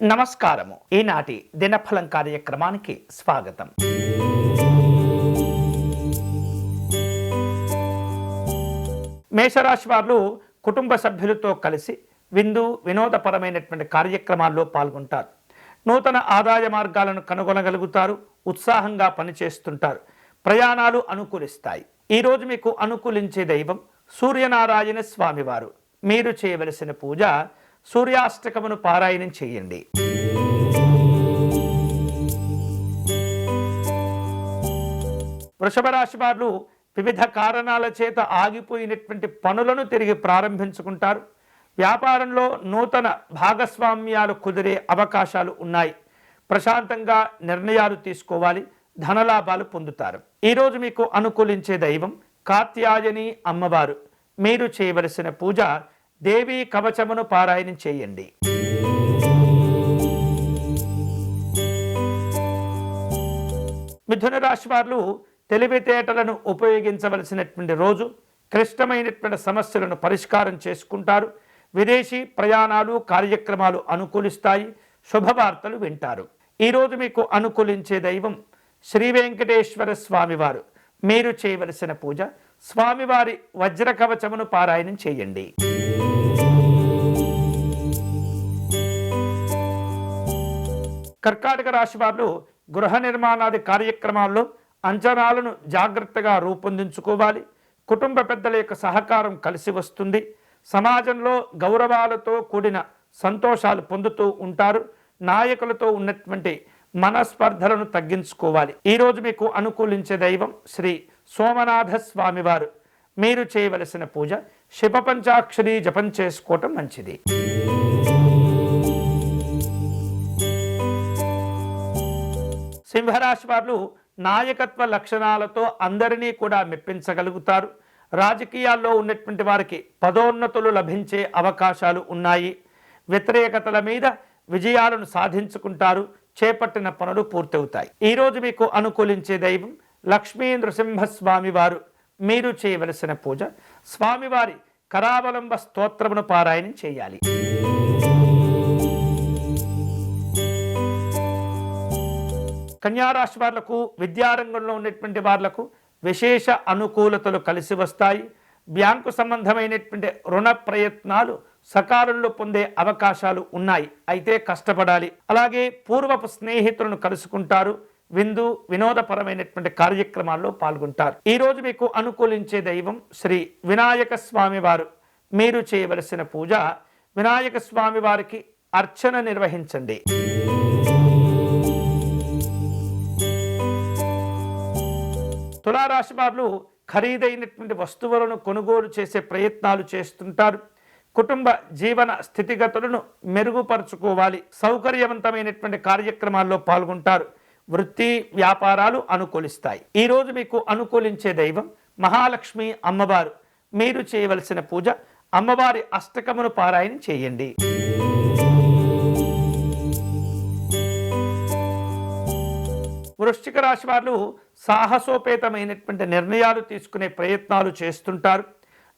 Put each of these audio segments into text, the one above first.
నమస్కారము. ఈనాటి దినఫలం కార్యక్రమానికి స్వాగతం. మేషరాశి వారు కుటుంబ సభ్యులతో కలిసి విందు వినోదపరమైనటువంటి కార్యక్రమాల్లో పాల్గొంటారు. నూతన ఆదాయ మార్గాలను కనుగొనగలుగుతారు. ఉత్సాహంగా పనిచేస్తుంటారు. ప్రయాణాలు అనుకూలిస్తాయి. ఈరోజు మీకు అనుకూలించే దైవం సూర్యనారాయణ స్వామివారు. మీరు చేయవలసిన పూజ సూర్యాష్టకమును పారాయణం చేయండి. వృషభ రాశి వారు వివిధ కారణాల చేత ఆగిపోయినటువంటి పనులను తిరిగి ప్రారంభించుకుంటారు. వ్యాపారంలో నూతన భాగస్వామ్యాలు కుదిరే అవకాశాలు ఉన్నాయి. ప్రశాంతంగా నిర్ణయాలు తీసుకోవాలి. ధనలాభాలు పొందుతారు. ఈరోజు మీకు అనుకూలించే దైవం కాత్యాయని అమ్మవారు. మీరు చేయవలసిన పూజ దేవీ కవచమును పారాయణం చేయండి. మిథున రాశి వారు తెలివితేటలను ఉపయోగించవలసినటువంటి రోజు. క్లిష్టమైనటువంటి సమస్యలను పరిష్కారం చేసుకుంటారు. విదేశీ ప్రయాణాలు కార్యక్రమాలు అనుకూలిస్తాయి. శుభవార్తలు వింటారు. ఈరోజు మీకు అనుకూలించే దైవం శ్రీ వెంకటేశ్వర స్వామివారు. మీరు చేయవలసిన పూజ స్వామివారి వజ్ర కవచమును పారాయణం చేయండి. కర్కాటక రాశి వారు గృహ నిర్మాణాది కార్యక్రమాల్లో అంచనాలను జాగ్రత్తగా రూపొందించుకోవాలి. కుటుంబ పెద్దల యొక్క సహకారం కలిసి వస్తుంది. సమాజంలో గౌరవాలతో కూడిన సంతోషాలు పొందుతూ ఉంటారు. నాయకులతో ఉన్నటువంటి మనస్పర్ధలను తగ్గించుకోవాలి. ఈరోజు మీకు అనుకూలించే దైవం శ్రీ సోమనాథ స్వామివారు. మీరు చేయవలసిన పూజ శివ పంచాక్షరి జపం చేసుకోవటం మంచిది. సింహరాశి వారు నాయకత్వ లక్షణాలతో అందరినీ కూడా మెప్పించగలుగుతారు. రాజకీయాల్లో ఉన్నటువంటి వారికి పదోన్నతులు లభించే అవకాశాలు ఉన్నాయి. వ్యతిరేకతల మీద విజయాలను సాధించుకుంటారు. చేపట్టిన పనులు పూర్తవుతాయి. ఈరోజు మీకు అనుకూలించే దైవం లక్ష్మీ నృసింహస్వామి వారు. మీరు చేయవలసిన పూజ స్వామివారి కరావలంబ స్తోత్రమును పారాయణం చేయాలి. కన్యారాశి వాళ్లకు విద్యారంగంలో ఉన్నటువంటి వాళ్లకు విశేష అనుకూలతలు కలిసి వస్తాయి. బ్యాంకు సంబంధమైనటువంటి రుణ ప్రయత్నాలు సకాలంలో పొందే అవకాశాలు ఉన్నాయి. అయితే కష్టపడాలి. అలాగే పూర్వపు స్నేహితులను కలుసుకుంటారు. విందు వినోదపరమైనటువంటి కార్యక్రమాల్లో పాల్గొంటారు. ఈరోజు మీకు అనుకూలించే దైవం శ్రీ వినాయక స్వామి వారు. మీరు చేయవలసిన పూజ వినాయక స్వామి వారికి అర్చన నిర్వహించండి. తులారాశి వారు ఖరీదైనటువంటి వస్తువులను కొనుగోలు చేసే ప్రయత్నాలు చేస్తుంటారు. కుటుంబ జీవన స్థితిగతులను మెరుగుపరుచుకోవాలి. సౌకర్యవంతమైనటువంటి కార్యక్రమాల్లో పాల్గొంటారు. వృత్తి వ్యాపారాలు అనుకూలిస్తాయి. ఈరోజు మీకు అనుకూలించే దైవం మహాలక్ష్మి అమ్మవారు. మీరు చేయవలసిన పూజ అమ్మవారి అష్టకమును పారాయణం చేయండి. వృశ్చిక రాశి వారు సాహసోపేతమైనటువంటి నిర్ణయాలు తీసుకునే ప్రయత్నాలు చేస్తుంటారు.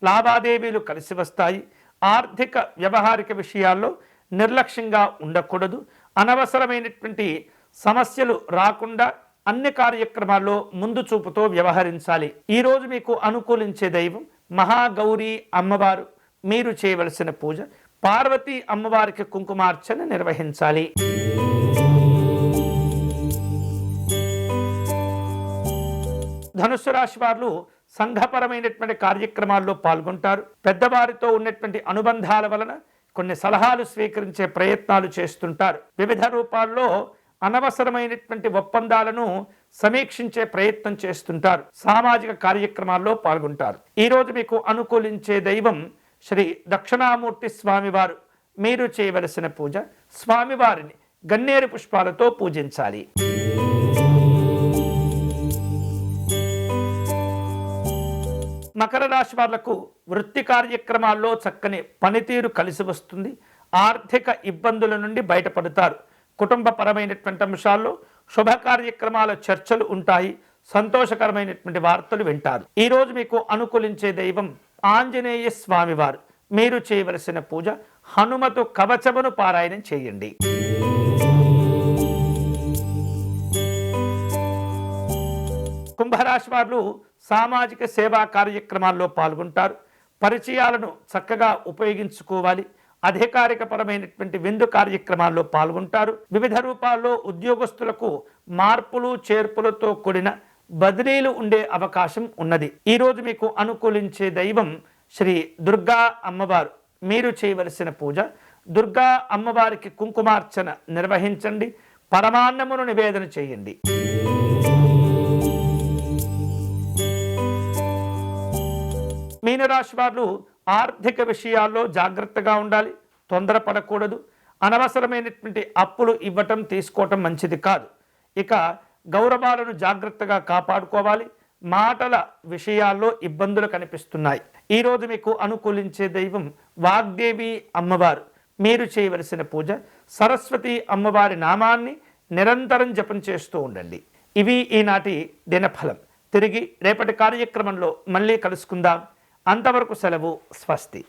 లావాదేవీలు కలిసి వస్తాయి. ఆర్థిక వ్యవహారిక విషయాల్లో నిర్లక్ష్యంగా ఉండకూడదు. అనవసరమైనటువంటి సమస్యలు రాకుండా అన్ని కార్యక్రమాల్లో ముందు చూపుతో వ్యవహరించాలి. ఈరోజు మీకు అనుకూలించే దైవం మహాగౌరీ అమ్మవారు. మీరు చేయవలసిన పూజ పార్వతీ అమ్మవారికి కుంకుమార్చన నిర్వహించాలి. ధనుస్సు రాశి వారు సంఘపరమైనటువంటి కార్యక్రమాల్లో పాల్గొంటారు. పెద్దవారితో ఉన్నటువంటి అనుబంధాల వలన కొన్ని సలహాలు స్వీకరించే ప్రయత్నాలు చేస్తుంటారు. వివిధ రూపాల్లో అనవసరమైనటువంటి ఒప్పందాలను సమీక్షించే ప్రయత్నం చేస్తుంటారు. సామాజిక కార్యక్రమాల్లో పాల్గొంటారు. ఈరోజు మీకు అనుకూలించే దైవం శ్రీ దక్షిణామూర్తి స్వామివారు. మీరు చేయవలసిన పూజ స్వామివారిని గన్నేరు పుష్పాలతో పూజించాలి. మకర రాశి వాళ్లకు వృత్తి కార్యక్రమాల్లో చక్కని పనితీరు కలిసి వస్తుంది. ఆర్థిక ఇబ్బందుల నుండి బయటపడతారు. కుటుంబపరమైనటువంటి అంశాల్లో శుభ కార్యక్రమాల చర్చలు ఉంటాయి. సంతోషకరమైనటువంటి వార్తలు వింటారు. ఈరోజు మీకు అనుకూలించే దైవం ఆంజనేయ స్వామివారు. మీరు చేయవలసిన పూజ హనుమతు కవచమును పారాయణం చేయండి. కుంభరాశి వారు సామాజిక సేవా కార్యక్రమాల్లో పాల్గొంటారు. పరిచయాలను చక్కగా ఉపయోగించుకోవాలి. అధికారికపరమైనటువంటి విందు కార్యక్రమాల్లో పాల్గొంటారు. వివిధ రూపాల్లో ఉద్యోగస్తులకు మార్పులు చేర్పులతో కూడిన బదిలీలు ఉండే అవకాశం ఉన్నది. ఈరోజు మీకు అనుకూలించే దైవం శ్రీ దుర్గా అమ్మవారు. మీరు చేయవలసిన పూజ దుర్గా అమ్మవారికి కుంకుమార్చన నిర్వహించండి. పరమాన్నమును నివేదన చేయండి. మీనరాశి వారు ఆర్థిక విషయాల్లో జాగ్రత్తగా ఉండాలి. తొందరపడకూడదు. అనవసరమైనటువంటి అప్పులు ఇవ్వటం తీసుకోవటం మంచిది కాదు. ఇక గౌరవాలను జాగ్రత్తగా కాపాడుకోవాలి. మాటల విషయాల్లో ఇబ్బందులు కనిపిస్తున్నాయి. ఈరోజు మీకు అనుకూలించే దైవం వాగ్దేవి అమ్మవారు. మీరు చేయవలసిన పూజ సరస్వతి అమ్మవారి నామాన్ని నిరంతరం జపం చేస్తూ ఉండండి. ఇవి ఈనాటి దినఫలం. తిరిగి రేపటి కార్యక్రమంలో మళ్ళీ కలుసుకుందాం. అంతవరకు సెలవు. స్వస్తి.